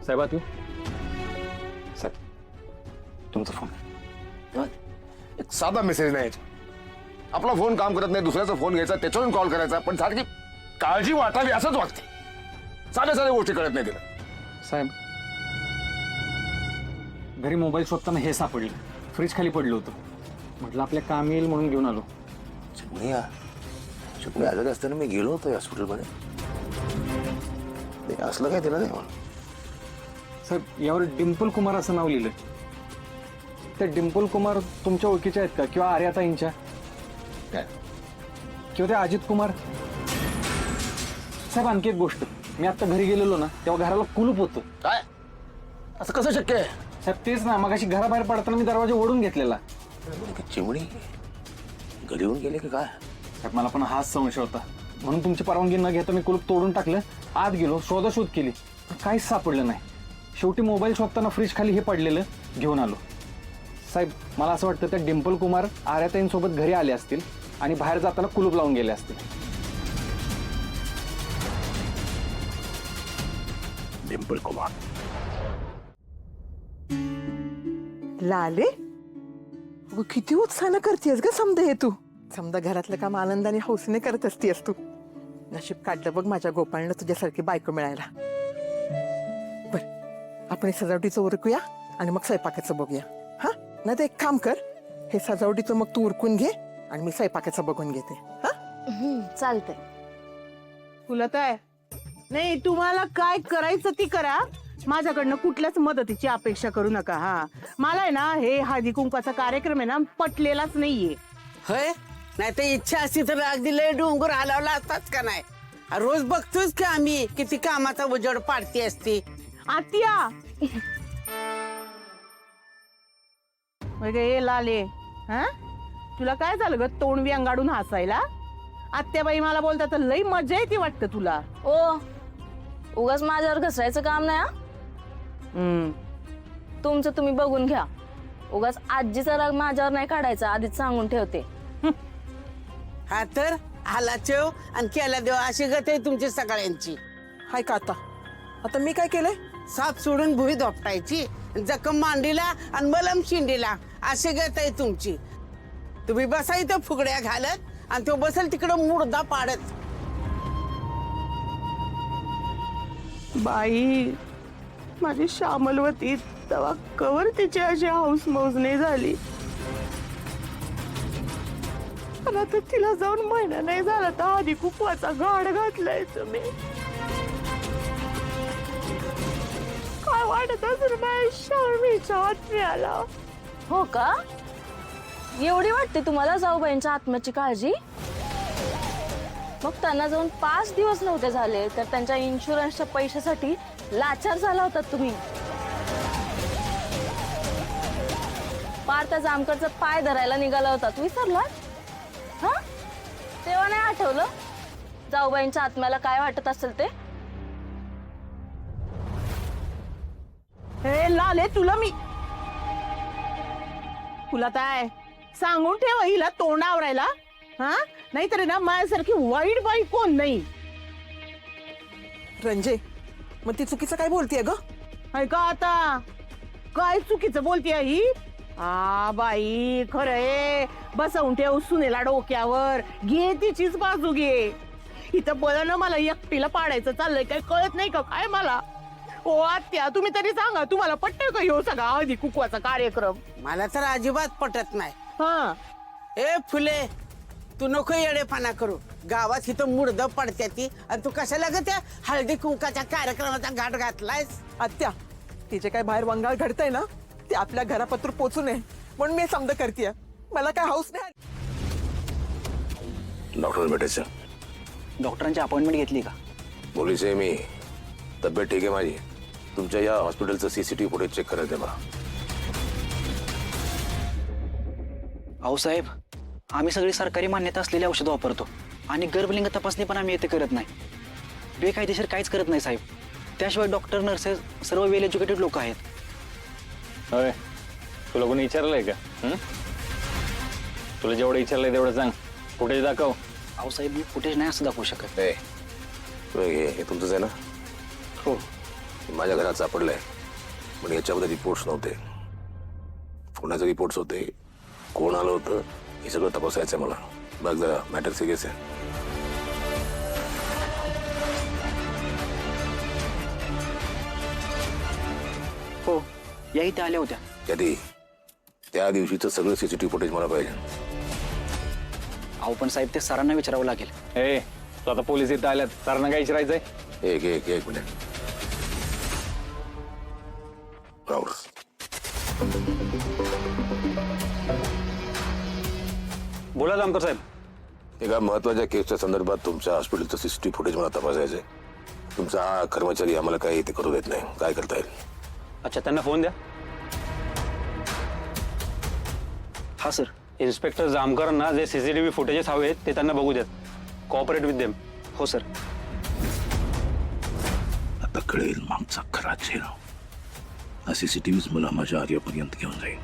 साहेबा तू साहेब तुमचा फोन एक साधा मेसेज नाही आपला फोन काम करत नाही दुसऱ्याचा फोन घ्यायचा त्याच्यावरून कॉल करायचा पण सारखी काळजी वाटावी असंच वाटते साध्या साध्या गोष्टी कळत नाही तिला साहेब घरी मोबाईल शोधताना हे सापडलं फ्रीज खाली पडलं होतं म्हटलं आपल्या काम येईल म्हणून घेऊन आलो चिमणी आजारी असताना मी गेलो होतो हॉस्पिटलमध्ये ते असलं काय तिला नाही म्हणून साहेब यावर डिम्पल कुमार असं नाव लिहिलं त्या डिम्पल कुमार तुमच्या ओळखीच्या आहेत का किंवा आर्याताईंच्या काय किंवा ते अजित कुमार साहेब आणखी एक गोष्ट मी आता घरी गेलेलो ना तेव्हा घराला कुलूप होतं काय असं कसं शक्य आहे साहेब तेच ना मगाशी घराबाहेर पडताना मी दरवाजा ओढून घेतलेला चिमणी घरी येऊन गेले की काय साहेब मला पण हाच संशय होता म्हणून तुमची परवानगी न घेता मी कुलूप तोडून टाकलं आत गेलो शोधाशोध केली पण काहीच सापडलं नाही शेवटी मोबाईल शोधताना फ्रीज खाली हे पडलेलं घेऊन आलो साहेब मला असं वाटतं त्या डिम्पल कुमार आर्याताईंसोबत घरी आले असतील आणि बाहेर जाताना कुलूप लावून गेले असतील डिम्पल कुमार लाले अगं किती उत्साहानं करतेस ग समजा हे तू समजा घरातलं काम आनंदाने हौसेने करत असतीस तू नशीब काढलं बघ माझ्या गोपाळनं तुझ्यासारखी बायको मिळायला बर आपण हे सजावटीचं उरकूया आणि मग स्वयंपाकाचं बघूया हा नाही तर एक काम कर हे सजावटीचं मग तू उरकून घे आणि मी स्वयंपाकाचं बघून घेते हा चालतंय तुला काय नाही तुम्हाला काय करायचं ती करा माझ्याकडनं कुठल्याच मदतीची अपेक्षा करू नका हा मला आहे ना हे हळदी कुंकाचा कार्यक्रम आहे ना पटलेलाच नाहीये होय नाही तर इच्छा असती तर अगदी लय डोंगर हलवला असताच का नाही रोज बघतोच की आम्ही किती कामाचा उजड पाडती असती आत्या हे लाले हा तुला काय झालं ग तोंड व्यंगाडून हसायला आत्याबाई मला बोलता तर लई मजा येते वाटतं तुला ओ उगाच माझ्यावर घसरायचं काम नाही हा तुमचं तुम्ही बघून घ्या उगाच आजीचा राग माझ्यावर नाही काढायचा आधीच सांगून ठेवते हा तर आला चेव आणि केला देव अशी गत आहे तुमची सगळ्यांची हाय का आता मी काय केलंय साप सोडून भुई धोपटायची जखम मांडीला आणि मलम शिंडीला अशी गत आहे तुमची तुम्ही बसा इथं फुगड्या घालत आणि तो बसल तिकडं मुर्दा पाडत बाई माझी श्यामलवती तेव्हा कवर तिची अशी हाऊस मौज नाही झाली पण आता तिला जाऊन महिना नाही झाला तर आधी कुपवाचा घाट घातलाय तुम्ही काय वाटत असेल माझ्या शार्मीच्या आत्म्याला हो का एवढी वाटते तुम्हाला जाऊबाईंच्या आत्म्याची काळजी मग त्यांना जाऊन 5 दिवस नव्हते झाले तर त्यांच्या इन्शुरन्सच्या पैशासाठी लाचार झाला होता तुम्ही पार त्या जामकरचा पाय धरायला निघाला होता तू विसरला हा तेव्हा नाही आठवलं जाऊबाईंच्या आत्म्याला काय वाटत असेल ते हे लाले तुला मी तुला काय सांगून ठेव हिला तोंड आवरायला हा नाहीतर ना माझ्यासारखी वाईट बाई कोण नाही रंजे मग ती चुकीचं काय बोलतीये ग ऐका आता काय चुकीचं बोलतीये ही बाई खरंय बसवून ठेव सुनेला डोक्यावर घे तिचीच बाजू घे इथं बरं ना मला एकटीला पाडायचं चाललंय काय कळत नाही का काय मला ओ आत्या तुम्ही तरी सांगा तुम्हाला पटतंय का ह्यो सगळा हळदी कुकवाचा कार्यक्रम मला तर अजिबात पटत नाही हा ए फुले तू नको येडेपणा करू गावात इथं मुर्द पडत्या ती आणि तू कशाला ग त्या हळदी कुंकाच्या कार्यक्रमाचा घाट घातलायस आत्या तिचे काय बाहेर वंगाळ घडतंय ना ते आपल्या घरापत्र पोचू नये म्हणून मी समजा करतेय मला काय हाऊस नाही डॉक्टर भेटायचं डॉक्टरांची अपॉइंटमेंट घेतली का मुलीचे आहे मी तब्येत ठीक आहे माझी तुमच्या या हॉस्पिटलचं सीसीटीव्ही फुटेज चेक करायचं मला अहो साहेब आम्ही सगळी सरकारी मान्यता असलेली औषधं वापरतो आणि गर्भलिंग तपासणी पण आम्ही येथे करत नाही बेकायदेशीर काहीच करत नाही साहेब त्याशिवाय डॉक्टर नर्सेस सर्व वेल एज्युकेटेड लोक आहेत होय तुला कोणी विचारलंय का तुला जेवढं विचारलंय तेवढं सांग फुटेज दाखव अहो साहेब मी फुटेज नाही असं दाखवू शकत हे तुमचंच आहे ना हो माझ्या घरात सापडलंय, पण याच्यामध्ये रिपोर्ट्स नव्हते. कोणाचे रिपोर्ट्स होते, कोण आलं होतं, हे सगळं तपासायचंय मला. बघ जरा, मॅटर सिरियस आहे. हो, या इथे आल्या होत्या. कधी? त्या दिवशीचं सगळं सीसीटीव्ही फुटेज मला पाहिजे. अहो पण साहेब ते सरांना विचारावं लागेल. ए तो आता पोलीस इथं आल्यात, सरांना काय विचारायचंय? एक मिनिट. राहुल, बोला जामकर साहेब. एका महत्वाच्या केसच्या संदर्भात तुमच्या हॉस्पिटलचं सीसीटीव्ही फुटेज मला तपासायचंय. तुमचा हा कर्मचारी आम्हाला काही ते करू देत नाही. काय करता येईल? अच्छा, त्यांना फोन द्या. हा सर. इन्स्पेक्टर जामकरांना जे सीसीटीव्ही फुटेजेस हवेत ते त्यांना बघू द्यात. Cooperate with them. हो सर. आता कळेल मागचा खरा चेहरा. हा सीसीटीव्हीच मला माझ्या आर्यापर्यंत घेऊन जाईल.